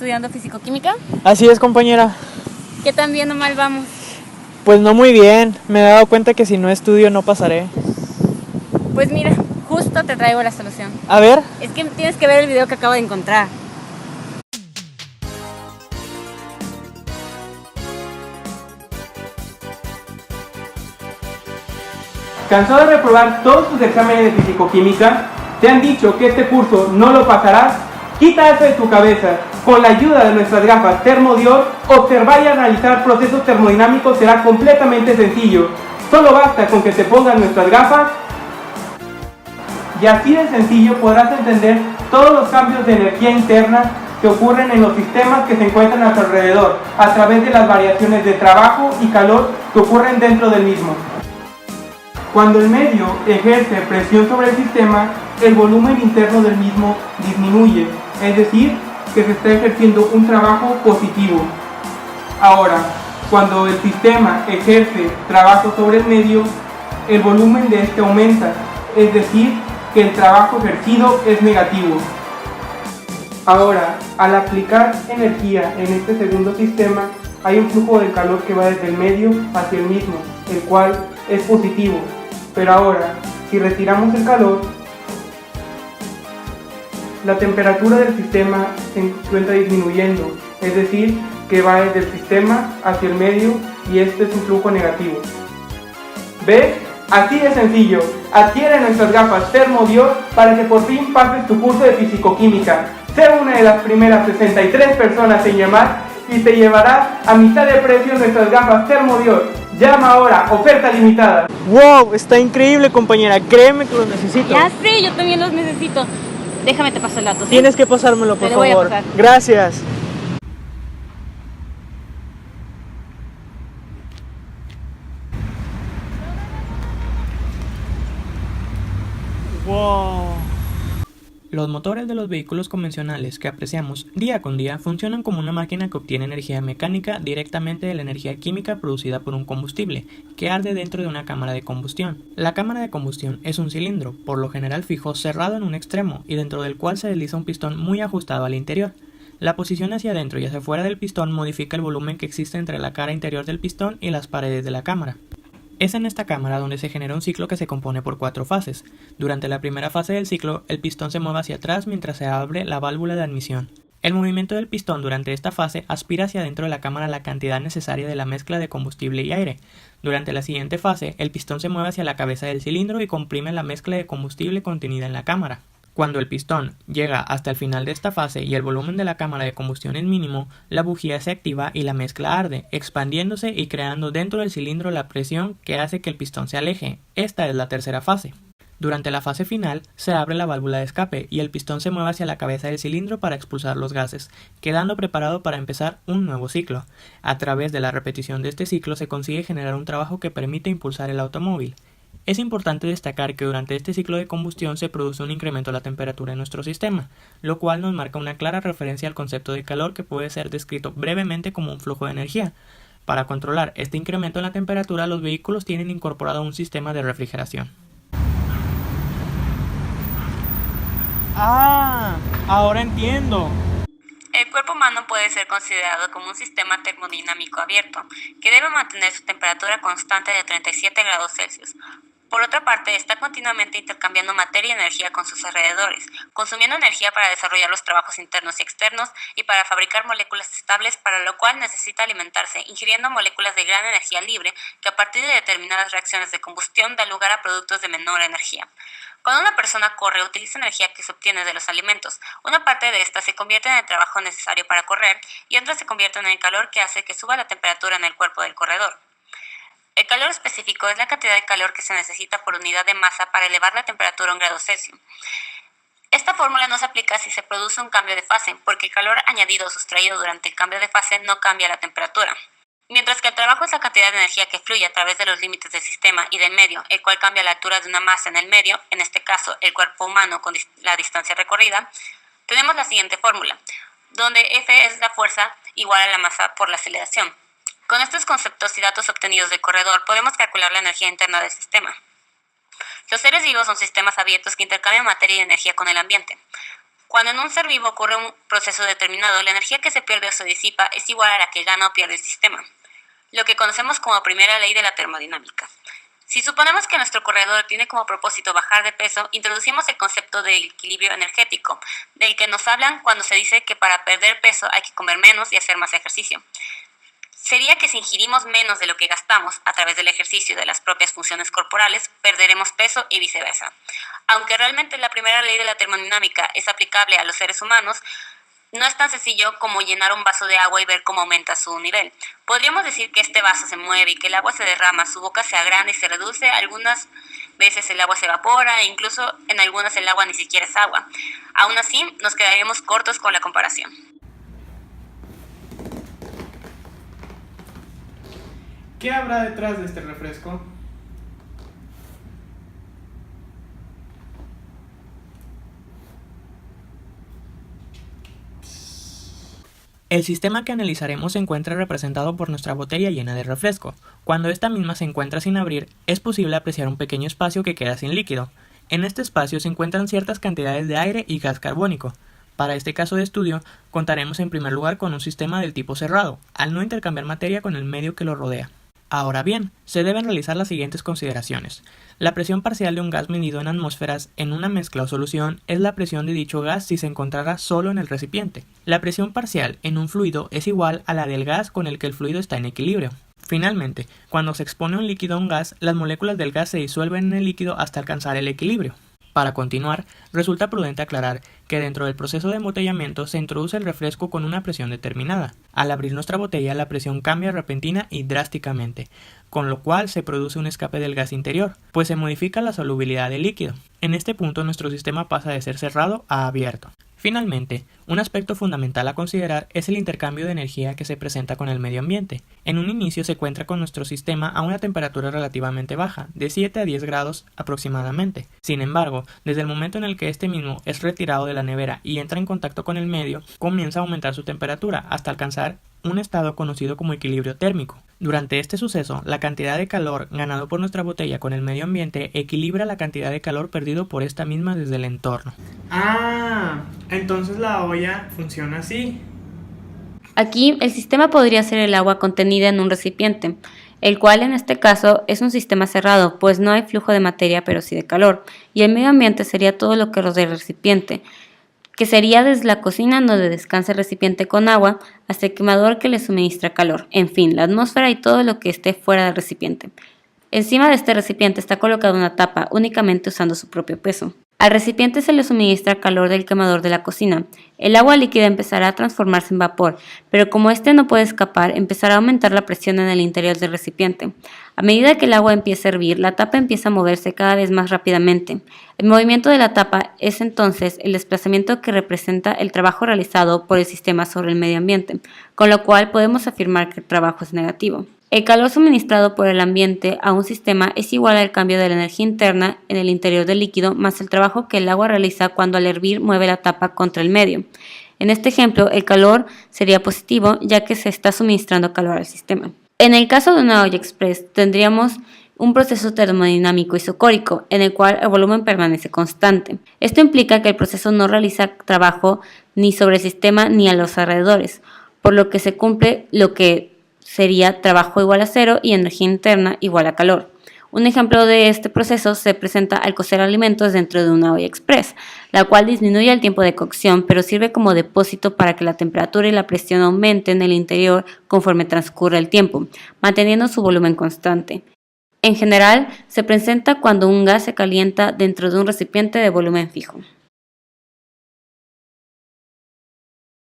estudiando fisicoquímica? Así es, compañera. ¿Qué tan bien o mal vamos? Pues no muy bien. Me he dado cuenta que si no estudio no pasaré. Pues mira, justo te traigo la solución. A ver. Es que tienes que ver el video que acabo de encontrar. ¿Cansado de reprobar todos tus exámenes de fisicoquímica? ¿Te han dicho que este curso no lo pasarás? Quita eso de tu cabeza. Con la ayuda de nuestras gafas Thermodior, observar y analizar procesos termodinámicos será completamente sencillo. Solo basta con que te pongas nuestras gafas y así de sencillo podrás entender todos los cambios de energía interna que ocurren en los sistemas que se encuentran a tu alrededor, a través de las variaciones de trabajo y calor que ocurren dentro del mismo. Cuando el medio ejerce presión sobre el sistema, el volumen interno del mismo disminuye, es decir, que se está ejerciendo un trabajo positivo. Ahora, cuando el sistema ejerce trabajo sobre el medio, el volumen de este aumenta, es decir, que el trabajo ejercido es negativo. Ahora, al aplicar energía en este segundo sistema, hay un flujo de calor que va desde el medio hacia el mismo, el cual es positivo. Pero ahora, si retiramos el calor, la temperatura del sistema se encuentra disminuyendo, es decir, que va desde el sistema hacia el medio y este es un flujo negativo. ¿Ves? Así de sencillo. Adquiere nuestras gafas Thermodior para que por fin pases tu curso de fisicoquímica. Sé una de las primeras 63 personas en llamar y te llevarás a mitad de precio nuestras gafas Thermodior. Llama ahora, oferta limitada. ¡Wow! Está increíble, compañera. Créeme que lo necesito. Ya sé, yo también los necesito. Déjame te paso el dato, ¿sí? Tienes que pasármelo, por Te lo voy a favor. pasar. Gracias. ¡Wow! Los motores de los vehículos convencionales que apreciamos día con día funcionan como una máquina que obtiene energía mecánica directamente de la energía química producida por un combustible, que arde dentro de una cámara de combustión. La cámara de combustión es un cilindro, por lo general fijo, cerrado en un extremo, y dentro del cual se desliza un pistón muy ajustado al interior. La posición hacia adentro y hacia afuera del pistón modifica el volumen que existe entre la cara interior del pistón y las paredes de la cámara. Es en esta cámara donde se genera un ciclo que se compone por 4 fases. Durante la primera fase del ciclo, el pistón se mueve hacia atrás mientras se abre la válvula de admisión. El movimiento del pistón durante esta fase aspira hacia adentro de la cámara la cantidad necesaria de la mezcla de combustible y aire. Durante la siguiente fase, el pistón se mueve hacia la cabeza del cilindro y comprime la mezcla de combustible contenida en la cámara. Cuando el pistón llega hasta el final de esta fase y el volumen de la cámara de combustión es mínimo, la bujía se activa y la mezcla arde, expandiéndose y creando dentro del cilindro la presión que hace que el pistón se aleje. Esta es la tercera fase. Durante la fase final, se abre la válvula de escape y el pistón se mueve hacia la cabeza del cilindro para expulsar los gases, quedando preparado para empezar un nuevo ciclo. A través de la repetición de este ciclo se consigue generar un trabajo que permite impulsar el automóvil. Es importante destacar que durante este ciclo de combustión se produce un incremento de la temperatura en nuestro sistema, lo cual nos marca una clara referencia al concepto de calor que puede ser descrito brevemente como un flujo de energía. Para controlar este incremento en la temperatura, los vehículos tienen incorporado un sistema de refrigeración. ¡Ah! Ahora entiendo. El cuerpo humano puede ser considerado como un sistema termodinámico abierto, que debe mantener su temperatura constante de 37 grados Celsius. Por otra parte, está continuamente intercambiando materia y energía con sus alrededores, consumiendo energía para desarrollar los trabajos internos y externos y para fabricar moléculas estables, para lo cual necesita alimentarse, ingiriendo moléculas de gran energía libre que a partir de determinadas reacciones de combustión da lugar a productos de menor energía. Cuando una persona corre, utiliza energía que se obtiene de los alimentos. Una parte de esta se convierte en el trabajo necesario para correr y otra se convierte en el calor que hace que suba la temperatura en el cuerpo del corredor. El calor específico es la cantidad de calor que se necesita por unidad de masa para elevar la temperatura a 1 grado Celsius. Esta fórmula no se aplica si se produce un cambio de fase, porque el calor añadido o sustraído durante el cambio de fase no cambia la temperatura. Mientras que el trabajo es la cantidad de energía que fluye a través de los límites del sistema y del medio, el cual cambia la altura de una masa en el medio, en este caso el cuerpo humano con la distancia recorrida, tenemos la siguiente fórmula, donde F es la fuerza igual a la masa por la aceleración. Con estos conceptos y datos obtenidos del corredor, podemos calcular la energía interna del sistema. Los seres vivos son sistemas abiertos que intercambian materia y energía con el ambiente. Cuando en un ser vivo ocurre un proceso determinado, la energía que se pierde o se disipa es igual a la que gana o pierde el sistema, lo que conocemos como primera ley de la termodinámica. Si suponemos que nuestro corredor tiene como propósito bajar de peso, introducimos el concepto del equilibrio energético, del que nos hablan cuando se dice que para perder peso hay que comer menos y hacer más ejercicio. Sería que si ingerimos menos de lo que gastamos a través del ejercicio de las propias funciones corporales, perderemos peso y viceversa. Aunque realmente la primera ley de la termodinámica es aplicable a los seres humanos, no es tan sencillo como llenar un vaso de agua y ver cómo aumenta su nivel. Podríamos decir que este vaso se mueve y que el agua se derrama, su boca se agranda y se reduce, algunas veces el agua se evapora e incluso en algunas el agua ni siquiera es agua. Aún así, nos quedaríamos cortos con la comparación. ¿Qué habrá detrás de este refresco? El sistema que analizaremos se encuentra representado por nuestra botella llena de refresco. Cuando esta misma se encuentra sin abrir, es posible apreciar un pequeño espacio que queda sin líquido. En este espacio se encuentran ciertas cantidades de aire y gas carbónico. Para este caso de estudio, contaremos en primer lugar con un sistema del tipo cerrado, al no intercambiar materia con el medio que lo rodea. Ahora bien, se deben realizar las siguientes consideraciones. La presión parcial de un gas medido en atmósferas en una mezcla o solución es la presión de dicho gas si se encontrara solo en el recipiente. La presión parcial en un fluido es igual a la del gas con el que el fluido está en equilibrio. Finalmente, cuando se expone un líquido a un gas, las moléculas del gas se disuelven en el líquido hasta alcanzar el equilibrio. Para continuar, resulta prudente aclarar que dentro del proceso de embotellamiento se introduce el refresco con una presión determinada. Al abrir nuestra botella, la presión cambia repentina y drásticamente, con lo cual se produce un escape del gas interior, pues se modifica la solubilidad del líquido. En este punto, nuestro sistema pasa de ser cerrado a abierto. Finalmente, un aspecto fundamental a considerar es el intercambio de energía que se presenta con el medio ambiente. En un inicio se encuentra con nuestro sistema a una temperatura relativamente baja, de 7 a 10 grados aproximadamente. Sin embargo, desde el momento en el que este mismo es retirado de la nevera y entra en contacto con el medio, comienza a aumentar su temperatura hasta alcanzar un estado conocido como equilibrio térmico. Durante este suceso, la cantidad de calor ganado por nuestra botella con el medio ambiente equilibra la cantidad de calor perdido por esta misma desde el entorno. Entonces la olla funciona así. Aquí el sistema podría ser el agua contenida en un recipiente, el cual en este caso es un sistema cerrado, pues no hay flujo de materia pero sí de calor, y el medio ambiente sería todo lo que rodea el recipiente, que sería desde la cocina donde descansa el recipiente con agua hasta el quemador que le suministra calor, en fin, la atmósfera y todo lo que esté fuera del recipiente. Encima de este recipiente está colocada una tapa únicamente usando su propio peso. Al recipiente se le suministra calor del quemador de la cocina. El agua líquida empezará a transformarse en vapor, pero como este no puede escapar, empezará a aumentar la presión en el interior del recipiente. A medida que el agua empieza a hervir, la tapa empieza a moverse cada vez más rápidamente. El movimiento de la tapa es entonces el desplazamiento que representa el trabajo realizado por el sistema sobre el medio ambiente, con lo cual podemos afirmar que el trabajo es negativo. El calor suministrado por el ambiente a un sistema es igual al cambio de la energía interna en el interior del líquido más el trabajo que el agua realiza cuando al hervir mueve la tapa contra el medio. En este ejemplo, el calor sería positivo ya que se está suministrando calor al sistema. En el caso de una olla express, tendríamos un proceso termodinámico isocórico en el cual el volumen permanece constante. Esto implica que el proceso no realiza trabajo ni sobre el sistema ni a los alrededores, por lo que se cumple lo que sería trabajo igual a cero y energía interna igual a calor. Un ejemplo de este proceso se presenta al cocer alimentos dentro de una olla express, la cual disminuye el tiempo de cocción, pero sirve como depósito para que la temperatura y la presión aumenten en el interior conforme transcurre el tiempo, manteniendo su volumen constante. En general, se presenta cuando un gas se calienta dentro de un recipiente de volumen fijo.